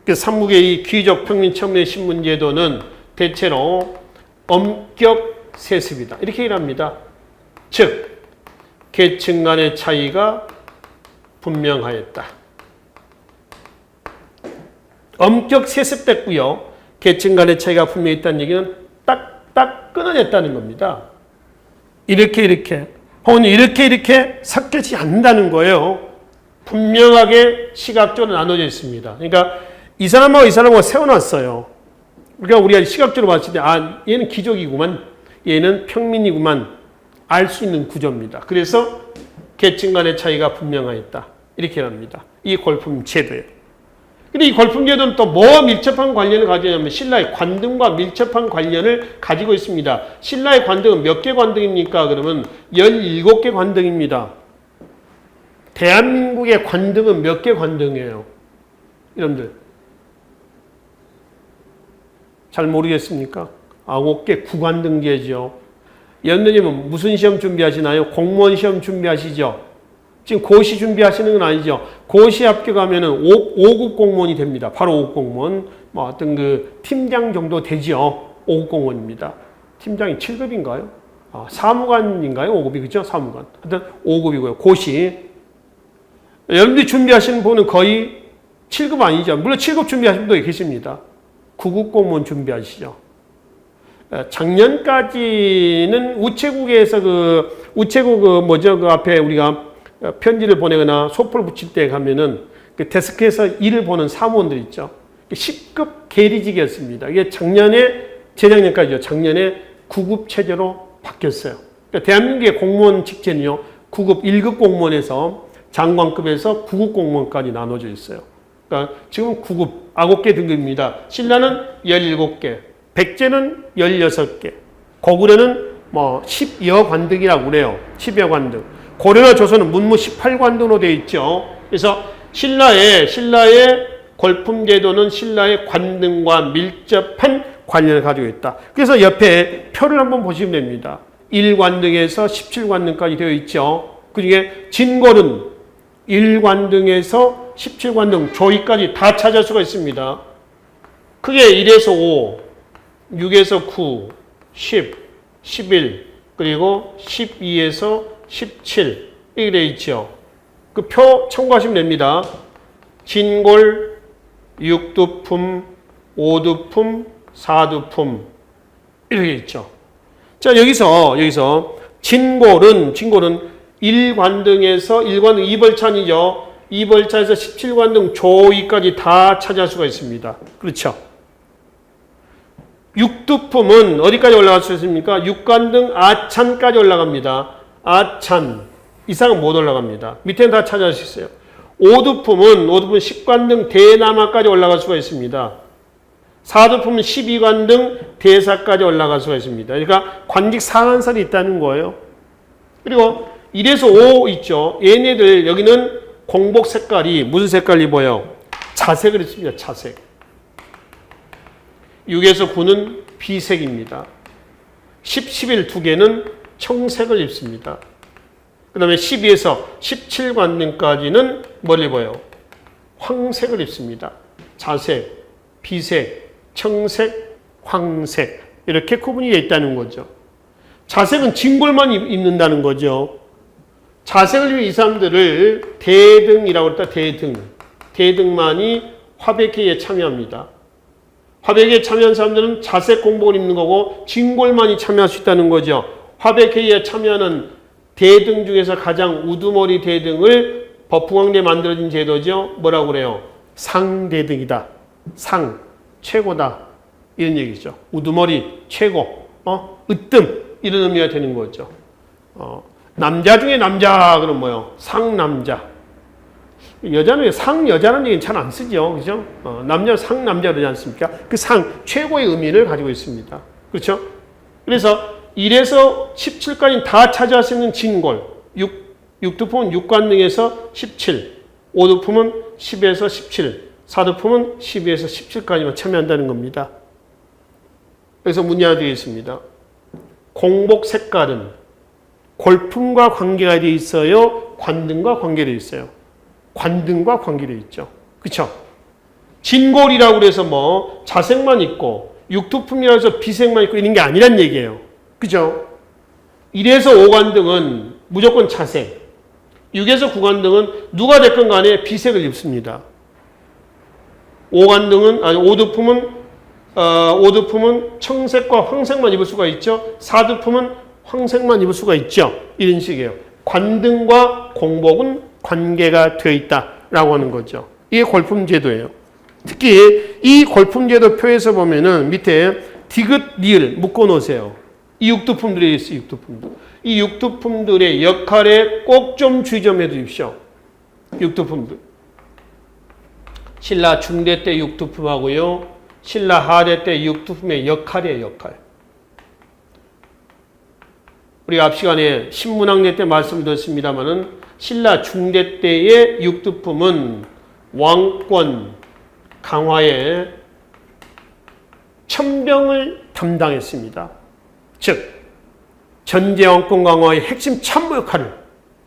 그래서 삼국의 이 귀족, 평민, 천민의 신분제도는 대체로 엄격 세습이다. 이렇게 얘기를 합니다. 즉, 계층 간의 차이가 분명하였다. 엄격 세습됐고요. 계층 간의 차이가 분명히 있다는 얘기는 딱딱 끊어냈다는 겁니다. 이렇게 혹은 이렇게 섞이지 않는다는 거예요. 분명하게 시각적으로 나눠져 있습니다. 그러니까 이 사람하고 세워놨어요. 그러니까 우리가 시각적으로 봤을 때 얘는 귀족이구만, 얘는 평민이구만 알 수 있는 구조입니다. 그래서 계층 간의 차이가 분명하였다. 이렇게 합니다. 이 골품 제도예요. 근데 이 골품 제도는 또 뭐와 밀접한 관련을 가지냐면 신라의 관등과 밀접한 관련을 가지고 있습니다. 신라의 관등은 몇 개 관등입니까? 그러면 17개 관등입니다. 대한민국의 관등은 몇 개 관등이에요? 여러분들 잘 모르겠습니까? 9개 구관등제죠. 여러분들은 무슨 시험 준비하시나요? 공무원 시험 준비하시죠? 지금 고시 준비하시는 건 아니죠. 고시 합격하면은 5급 공무원이 됩니다. 바로 5급 공무원. 뭐 어떤 그 팀장 정도 되죠. 5급 공무원입니다. 팀장이 7급인가요? 사무관인가요? 5급이 그죠? 사무관. 하여튼 5급이고요. 고시. 여러분들이 준비하시는 분은 거의 7급 아니죠. 물론 7급 준비하시는 분도 계십니다. 9급 공무원 준비하시죠. 작년까지는 우체국에서 우체국 그 앞에 우리가 편지를 보내거나 소포를 붙일 때 가면은 그 데스크에서 일을 보는 사무원들 있죠. 10급 계리직이었습니다. 이게 재작년까지요. 작년에 9급 체제로 바뀌었어요. 그러니까 대한민국의 공무원 직제는요. 9급, 1급 공무원에서 장관급에서 9급 공무원까지 나눠져 있어요. 그러니까 지금 9급, 9개 등급입니다. 신라는 17개, 백제는 16개, 고구려는 뭐 10여 관등이라고 그래요. 10여 관등. 고려나 조선은 문무 18관등으로 되어 있죠. 그래서 신라의 골품제도는 신라의 관등과 밀접한 관련을 가지고 있다. 그래서 옆에 표를 한번 보시면 됩니다. 1관등에서 17관등까지 되어 있죠. 그중에 진골은 1관등에서 17관등 조위까지 다 찾을 수가 있습니다. 크게 1에서 5, 6에서 9, 10, 11, 그리고 12에서 17 이렇게 되어 있죠. 그 표 참고하시면 됩니다. 진골, 6두품, 5두품, 4두품 이렇게 있죠. 자, 여기서 진골은 1관등에서 1관등 2벌찬이죠. 2벌찬에서 17관등 조위까지 다 차지할 수가 있습니다. 그렇죠. 6두품은 어디까지 올라갈 수 있습니까? 6관등 아찬까지 올라갑니다. 아찬 이상은 못 올라갑니다. 밑에는 다 차지할 수 있어요. 5두품은 10관등 대남아까지 올라갈 수가 있습니다. 4두품은 12관등 대사까지 올라갈 수가 있습니다. 그러니까 관직 상한선이 있다는 거예요. 그리고 1에서 5 있죠. 얘네들 여기는 공복 색깔이 무슨 색깔 입어요? 자색을 입습니다. 자색. 6에서 9는 비색입니다. 10, 11 두 개는 청색을 입습니다. 그 다음에 12에서 17관등까지는 뭘 입어요? 황색을 입습니다. 자색, 비색, 청색, 황색 이렇게 구분이 되어 있다는 거죠. 자색은 진골만 입는다는 거죠. 자색을 입은 이 사람들을 대등이라고 했다. 대등만이 화백회의에 참여합니다. 화백회의에 참여한 사람들은 자색 공복을 입는 거고 진골만이 참여할 수 있다는 거죠. 화백회의에 참여하는 대등 중에서 가장 우두머리 대등을 법흥왕대에 만들어진 제도죠. 뭐라고 그래요? 상대등이다. 상, 최고다. 이런 얘기죠. 우두머리, 최고, 으뜸 이런 의미가 되는 거죠. 남자 중에 남자 그럼 뭐요? 상남자. 여자는 상여자라는 얘기는 잘 안 쓰죠. 그죠? 남자는 상남자 그러지 않습니까? 그 상, 최고의 의미를 가지고 있습니다. 그렇죠? 그래서 1에서 17까지 다 차지할 수 있는 진골. 6두품은 6관등에서 17, 5두품은 10에서 17, 4두품은 12에서 17까지만 참여한다는 겁니다. 그래서 문제가 되겠습니다. 공복 색깔은 골품과 관계가 되어 있어요? 관등과 관계되어 있어요? 관등과 관계되어 있죠. 그렇죠? 진골이라고 그래서 뭐 자색만 있고 6두품이라고 해서 비색만 있고 이런 게 아니란 얘기예요. 그죠? 1에서 5관등은 무조건 자색, 6에서 9관등은 누가 됐건 간에 비색을 입습니다. 5두품은 청색과 황색만 입을 수가 있죠. 4두품은 황색만 입을 수가 있죠. 이런 식이에요. 관등과 공복은 관계가 되어 있다라고 하는 거죠. 이게 골품제도예요. 특히 이 골품제도 표에서 보면은 밑에 디귿, 리을 묶어 놓으세요. 이 6두품들이 있어요. 6두품들. 이 6두품들의 역할에 꼭 좀 주의 좀 해두십시오. 6두품들. 신라 중대 때 6두품하고요. 신라 하대 때 6두품의 역할이에요. 역할. 우리가 앞 시간에 신문학례 때 말씀드렸습니다마는 신라 중대 때의 6두품은 왕권 강화에 천병을 담당했습니다. 즉 전제 왕권 강화의 핵심 참모 역할을.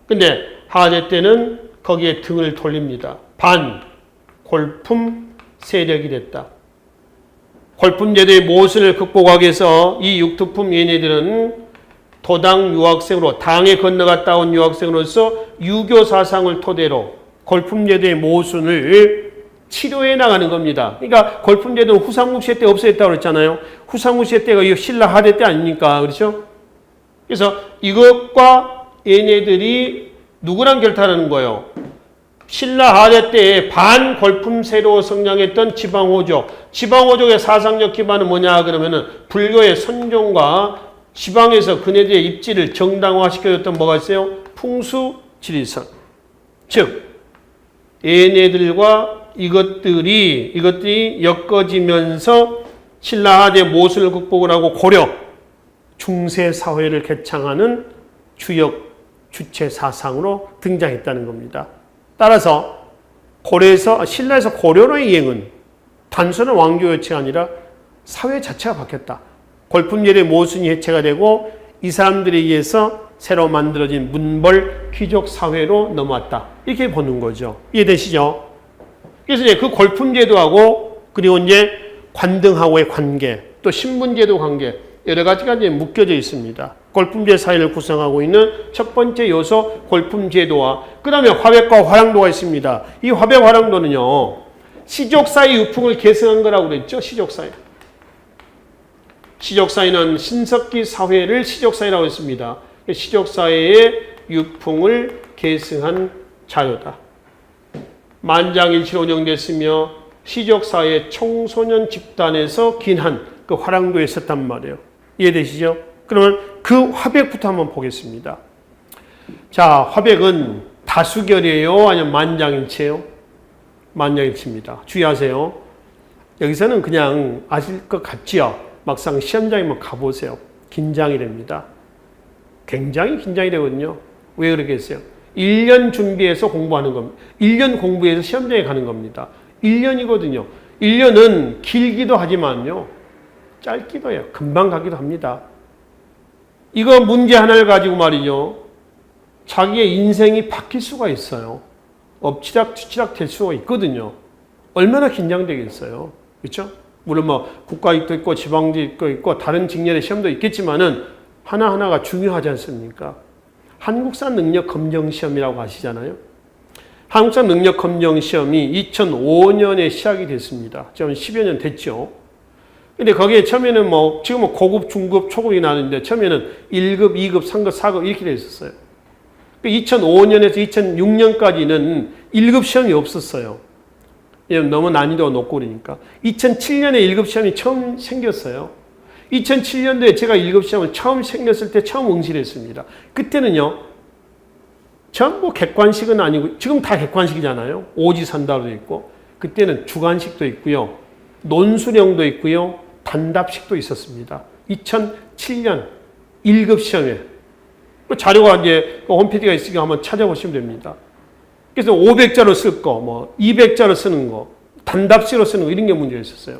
근데 하대 때는 거기에 등을 돌립니다. 골품 세력이 됐다. 골품제도의 모순을 극복하기 위해서 이 6두품 얘네들은 도당 유학생으로 당에 건너갔다 온 유학생으로서 유교 사상을 토대로 골품제도의 모순을 치료해 나가는 겁니다. 그러니까 골품제도는 후삼국 시대 때 없어졌다고 그랬잖아요. 후삼국 시대 때가 신라 하대 때 아닙니까? 그렇죠? 그래서 이것과 얘네들이 누구랑 결탁하는 거예요? 신라 하대 때에 반골품세로 성장했던 지방호족. 지방호족의 사상적 기반은 뭐냐 그러면은 불교의 선종과 지방에서 그네들의 입지를 정당화시켜줬던 뭐가 있어요? 풍수지리선. 즉 얘네들과 이것들이 엮어지면서 신라하대 모순을 극복을 하고 고려 중세 사회를 개창하는 주역 주체 사상으로 등장했다는 겁니다. 따라서 신라에서 고려로 이행은 단순한 왕조 해체가 아니라 사회 자체가 바뀌었다. 골품제의 모순이 해체가 되고 이 사람들에 의해서 새로 만들어진 문벌 귀족 사회로 넘어왔다. 이렇게 보는 거죠. 이해되시죠? 그래서 이제 그 골품제도하고 그리고 이제 관등하고의 관계, 또 신분제도 관계 여러 가지가 이제 묶여져 있습니다. 골품제 사회를 구성하고 있는 첫 번째 요소 골품제도와 그 다음에 화백과 화랑도가 있습니다. 이 화백 화랑도는요. 시족사회 유풍을 계승한 거라고 그랬죠. 시족사회. 시족사회는 신석기 사회를 시족사회라고 했습니다. 시족사회의 유풍을 계승한 자료다. 만장일치로 운영됐으며 시족사회 청소년 집단에서 긴한 그 화랑도에 있었단 말이에요. 이해되시죠? 그러면 그 화백부터 한번 보겠습니다. 자, 화백은 다수결이에요? 아니면 만장일치예요? 만장일치입니다. 주의하세요. 여기서는 그냥 아실 것 같지요? 막상 시험장에만 가보세요. 긴장이 됩니다. 굉장히 긴장이 되거든요. 왜 그러겠어요? 1년 준비해서 공부하는 겁니다. 1년 공부해서 시험장에 가는 겁니다. 1년이거든요. 1년은 길기도 하지만요. 짧기도 해요. 금방 가기도 합니다. 이거 문제 하나를 가지고 말이죠. 자기의 인생이 바뀔 수가 있어요. 엎치락 뒤치락 될 수가 있거든요. 얼마나 긴장되겠어요. 그렇죠? 물론 뭐 국가직도 있고 지방직도 있고 다른 직렬의 시험도 있겠지만은 하나하나가 중요하지 않습니까? 한국사 능력 검정 시험이라고 아시잖아요. 한국사 능력 검정 시험이 2005년에 시작이 됐습니다. 지금 10여 년 됐죠. 근데 거기에 처음에는 지금 고급, 중급, 초급이 나는데 처음에는 1급, 2급, 3급, 4급 이렇게 돼 있었어요. 2005년에서 2006년까지는 1급 시험이 없었어요. 너무 난이도가 높고 그러니까. 2007년에 1급 시험이 처음 생겼어요. 2007년도에 제가 1급 시험을 처음 생겼을 때 처음 응시했습니다. 그때는요. 전부 객관식은 아니고 지금 다 객관식이잖아요. 오지선다로 있고 그때는 주관식도 있고요. 논술형도 있고요. 단답식도 있었습니다. 2007년 1급 시험에 그 자료가 이제 홈페이지가 있으니까 한번 찾아보시면 됩니다. 그래서 500자로 쓸 거, 200자로 쓰는 거, 단답식으로 쓰는 거 이런 게 문제가 있었어요.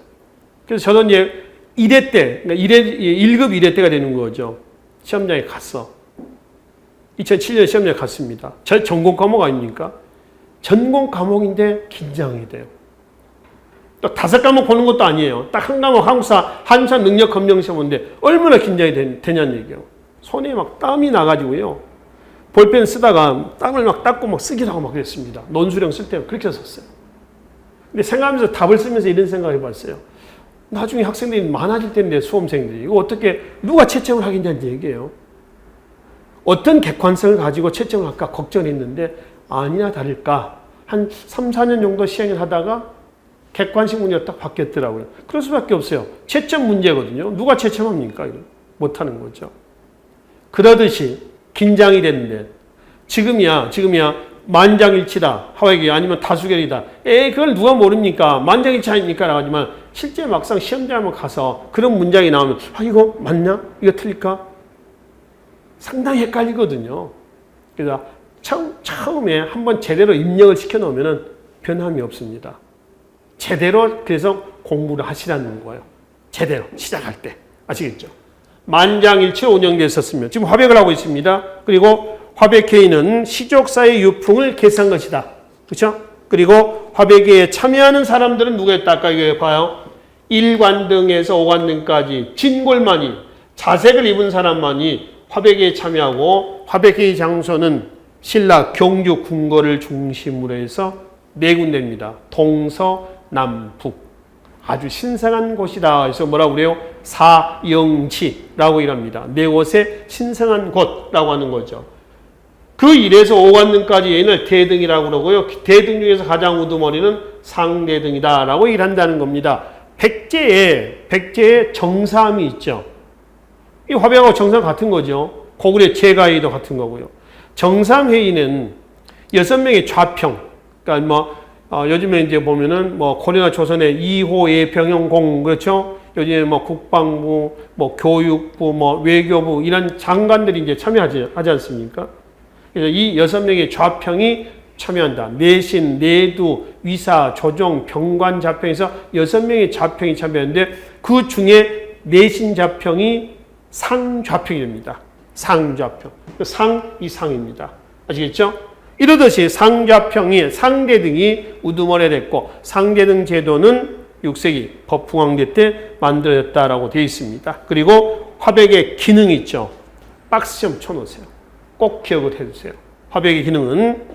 그래서 저도 이제 1회 때, 그러니까 1급 1회 때가 되는 거죠. 시험장에 갔어. 2007년 시험장에 갔습니다. 전공 과목 아닙니까? 전공 과목인데 긴장이 돼요. 또 5과목 보는 것도 아니에요. 딱 한 과목 한국사 능력 검정 시험인데 얼마나 긴장이 되냐는 얘기예요. 손에 막 땀이 나가지고요. 볼펜 쓰다가 땀을 막 닦고 막 쓰기도 하고 막 그랬습니다. 논술형 쓸 때 그렇게 썼어요. 근데 생각하면서 답을 쓰면서 이런 생각을 해봤어요. 나중에 학생들이 많아질 텐데 수험생들이 이거 어떻게 누가 채점을 하겠냐는 얘기예요. 어떤 객관성을 가지고 채점을 할까 걱정했는데 아니나 다를까 한 3, 4년 정도 시행을 하다가 객관식 문제가 딱 바뀌었더라고요. 그럴 수밖에 없어요. 채점 문제거든요. 누가 채점합니까? 못하는 거죠. 그러듯이 긴장이 됐는데 지금이야 만장일치다 화백이 아니면 다수결이다. 그걸 누가 모릅니까? 만장일치 아닙니까? 라고 하지만 실제 막상 시험장에 한번 가서 그런 문장이 나오면 이거 맞나? 이거 틀릴까? 상당히 헷갈리거든요. 그래서 처음에 한번 제대로 입력을 시켜놓으면 변함이 없습니다. 제대로 그래서 공부를 하시라는 거예요. 제대로 시작할 때. 아시겠죠? 만장일치로 운영됐었으면 지금 화백을 하고 있습니다. 그리고 화백회의는 시족사의 유풍을 개선한 것이다. 그렇죠? 그리고 화백회의에 참여하는 사람들은 누구였다? 아까 이거 봐요. 1관 등에서 5관 등까지 진골만이 자색을 입은 사람만이 화백회의에 참여하고 화백회의 장소는 신라 경주 궁궐을 중심으로 해서 4군데입니다. 동서 남북. 아주 신성한 곳이다. 그래서 뭐라고 그래요? 사영지라고 일합니다. 4곳의 신성한 곳이라고 하는 거죠. 그 1에서 5관등까지 얘는 대등이라고 그러고요. 대등 중에서 가장 우두머리는 상대등이다라고 일한다는 겁니다. 백제에 정사함이 있죠. 이 화백하고 정사함 같은 거죠. 고구려 제가회의도 같은 거고요. 정사함회의는 6명의 좌평, 그러니까 요즘에 이제 보면은 뭐 고려나 조선의 2호 예병영공 그렇죠? 요즘에 뭐 국방부, 뭐 교육부, 뭐 외교부 이런 장관들이 이제 참여하지 않습니까? 그래서 이 6명의 좌평이 참여한다. 내신, 내두, 위사, 조종, 병관 좌평에서 6명의 좌평이 참여하는데 그 중에 내신 좌평이 상좌평이 됩니다. 상좌평. 상이상입니다. 아시겠죠? 이러듯이 상좌평이 상대등이 우두머리가 됐고 상대등 제도는 6세기 법흥왕대 때 만들어졌다라고 되어 있습니다. 그리고 화백의 기능이 있죠. 박스점 쳐놓으세요. 꼭 기억을 해주세요. 화백의 기능은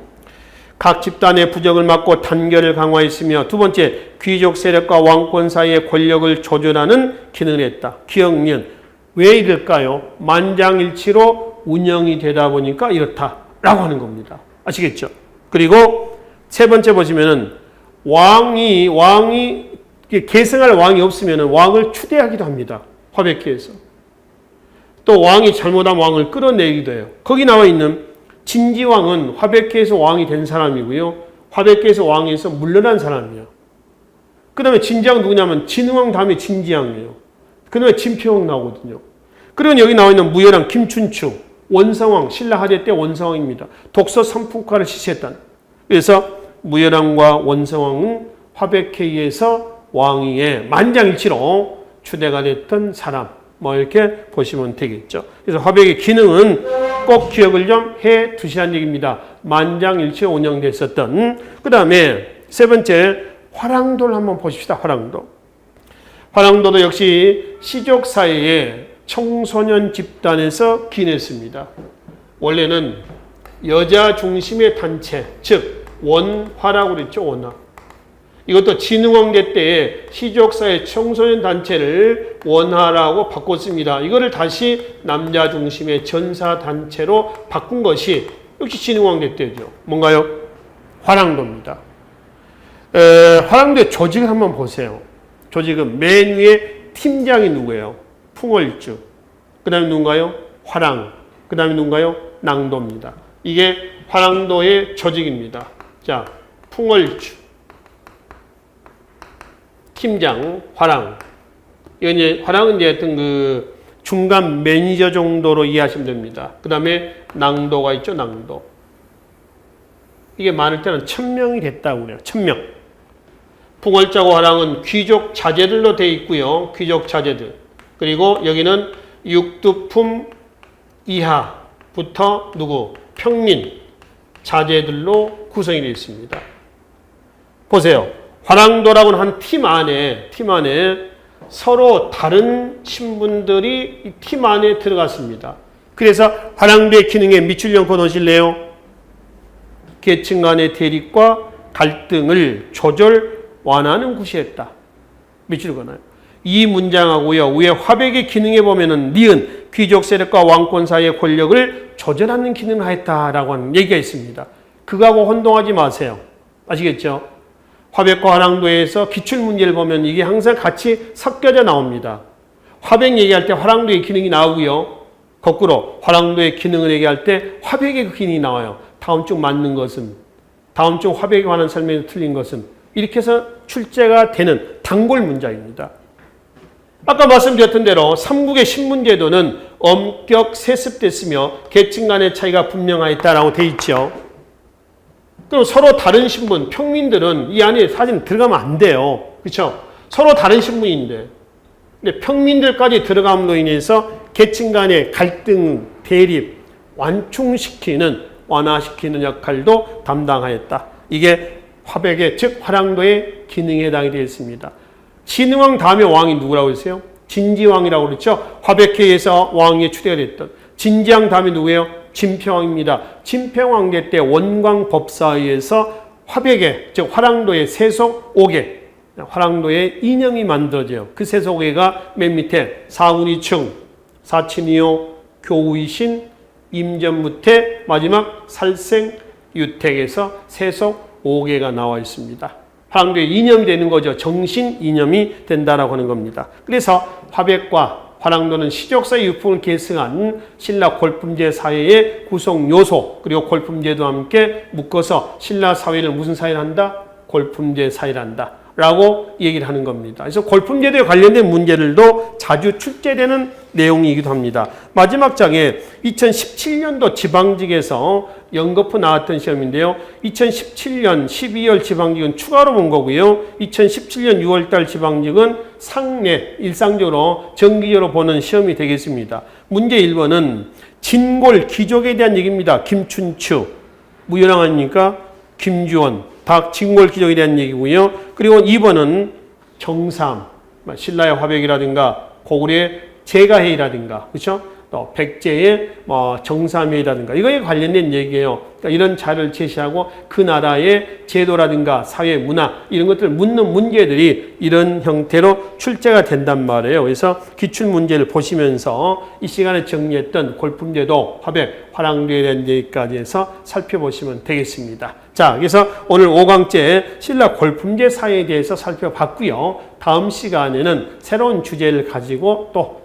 각 집단의 부적을 막고 단결을 강화했으며 두 번째 귀족 세력과 왕권 사이의 권력을 조절하는 기능을 했다. 기억면 왜 이럴까요? 만장일치로 운영이 되다 보니까 이렇다라고 하는 겁니다. 아시겠죠? 그리고 세 번째 보시면은 왕이 계승할 왕이 없으면은 왕을 추대하기도 합니다. 화백기에서. 또 왕이 잘못한 왕을 끌어내기도 해요. 거기 나와 있는 진지왕은 화백기에서 왕이 된 사람이고요. 화백기에서 왕에서 물러난 사람이에요. 그 다음에 진지왕 누구냐면 진흥왕 다음에 진지왕이에요. 그 다음에 진평왕 나오거든요. 그리고 여기 나와 있는 무열왕 김춘추, 원성왕, 신라 하대 때 원성왕입니다. 독서 삼풍과를 실시했던. 그래서 무열왕과 원성왕은 화백회의에서 왕위에 만장일치로 추대가 됐던 사람. 뭐 이렇게 보시면 되겠죠. 그래서 화백의 기능은 꼭 기억을 좀 해 두시라는 얘기입니다. 만장일치 운영됐었던. 그 다음에 세 번째 화랑도를 한번 보십시다. 화랑도. 화랑도도 역시 시족 사회에 청소년 집단에서 기인했습니다. 원래는 여자 중심의 단체, 즉 원화라고 그랬죠. 원화. 이것도 진흥왕대 때에 시족사회 청소년 단체를 원화라고 바꿨습니다. 이거를 다시 남자 중심의 전사 단체로 바꾼 것이 역시 진흥왕대 때죠. 뭔가요? 화랑도입니다. 화랑도의 조직을 한번 보세요. 조직은 맨 위에 팀장이 누구예요? 풍월주. 그 다음에 누군가요? 화랑. 그 다음에 누군가요? 낭도입니다. 이게 화랑도의 조직입니다. 자, 풍월주. 팀장, 화랑. 이건 이제, 화랑은 이제 어떤 그 중간 매니저 정도로 이해하시면 됩니다. 그 다음에 낭도가 있죠, 낭도. 이게 많을 때는 1000명이 됐다고 그래요. 1000명. 풍월자고 화랑은 귀족 자제들로 되어 있고요. 귀족 자제들. 그리고 여기는 육두품 이하부터 누구? 평민, 자제들로 구성이 되어 있습니다. 보세요. 화랑도라고는 한 팀 안에 서로 다른 신분들이 이 팀 안에 들어갔습니다. 그래서 화랑도의 기능에 밑줄 긋어 놓으실래요? 계층 간의 대립과 갈등을 조절, 완화하는 구시했다. 밑줄 그어놔요. 이 문장하고요. 위에 화백의 기능에 보면은 니은 귀족 세력과 왕권 사이의 권력을 조절하는 기능을 하였다라고 하는 얘기가 있습니다. 그거하고 혼동하지 마세요. 아시겠죠? 화백과 화랑도에서 기출문제를 보면 이게 항상 같이 섞여져 나옵니다. 화백 얘기할 때 화랑도의 기능이 나오고요. 거꾸로 화랑도의 기능을 얘기할 때 화백의 기능이 나와요. 다음 주 맞는 것은, 다음 주 화백에 관한 설명에서 틀린 것은 이렇게 해서 출제가 되는 단골 문장입니다. 아까 말씀드렸던 대로 삼국의 신문제도는 엄격 세습됐으며 계층 간의 차이가 분명하였다라고 돼 있죠. 그럼 서로 다른 신분, 평민들은 이 안에 사실 들어가면 안 돼요. 그렇죠? 서로 다른 신분인데. 근데 평민들까지 들어감으로 인해서 계층 간의 갈등, 대립, 완화시키는 역할도 담당하였다. 이게 화백의, 즉 화랑도의 기능에 해당이 되어 있습니다. 진흥왕 다음에 왕이 누구라고 했어요? 진지왕이라고 그랬죠? 화백회에서 왕이 추대가 됐던. 진지왕 다음에 누구예요? 진평왕입니다. 진평왕대 때 원광법사위에서 화백의, 즉 화랑도의 세속 5개, 화랑도의 이념이 만들어져요. 그 세속 5개가 맨 밑에 사운이충, 사친이요, 교우이신, 임전무태, 마지막 살생유택에서 세속 5개가 나와 있습니다. 화랑도의 이념이 되는 거죠. 정신 이념이 된다라고 하는 겁니다. 그래서 화백과 화랑도는 시족사의 유풍을 계승한 신라 골품제 사회의 구성 요소, 그리고 골품제도 함께 묶어서 신라 사회를 무슨 사회를 한다? 골품제 사이란다 라고 얘기를 하는 겁니다. 그래서 골품제도에 관련된 문제들도 자주 출제되는 내용이기도 합니다. 마지막 장에 2017년도 지방직에서 연거푸 나왔던 시험인데요. 2017년 12월 지방직은 추가로 본 거고요. 2017년 6월달 지방직은 상례, 일상적으로 정기적으로 보는 시험이 되겠습니다. 문제 1번은 진골, 귀족에 대한 얘기입니다. 김춘추, 무연왕 아닙니까? 김주원, 진골 귀족에 대한 얘기고요. 그리고 2번은 정삼, 신라의 화백이라든가 고구려의 제가해이라든가, 그렇죠? 또 백제의 정삼회의라든가 이거에 관련된 얘기예요. 그러니까 이런 자료를 제시하고 그 나라의 제도라든가 사회 문화 이런 것들을 묻는 문제들이 이런 형태로 출제가 된단 말이에요. 그래서 기출 문제를 보시면서 이 시간에 정리했던 골품제도, 화백, 화랑도에 대한 얘기까지 해서 살펴보시면 되겠습니다. 자, 그래서 오늘 5강째 신라 골품제 사회에 대해서 살펴봤고요. 다음 시간에는 새로운 주제를 가지고 또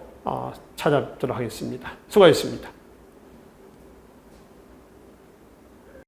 찾아뵙도록 하겠습니다. 수고하셨습니다.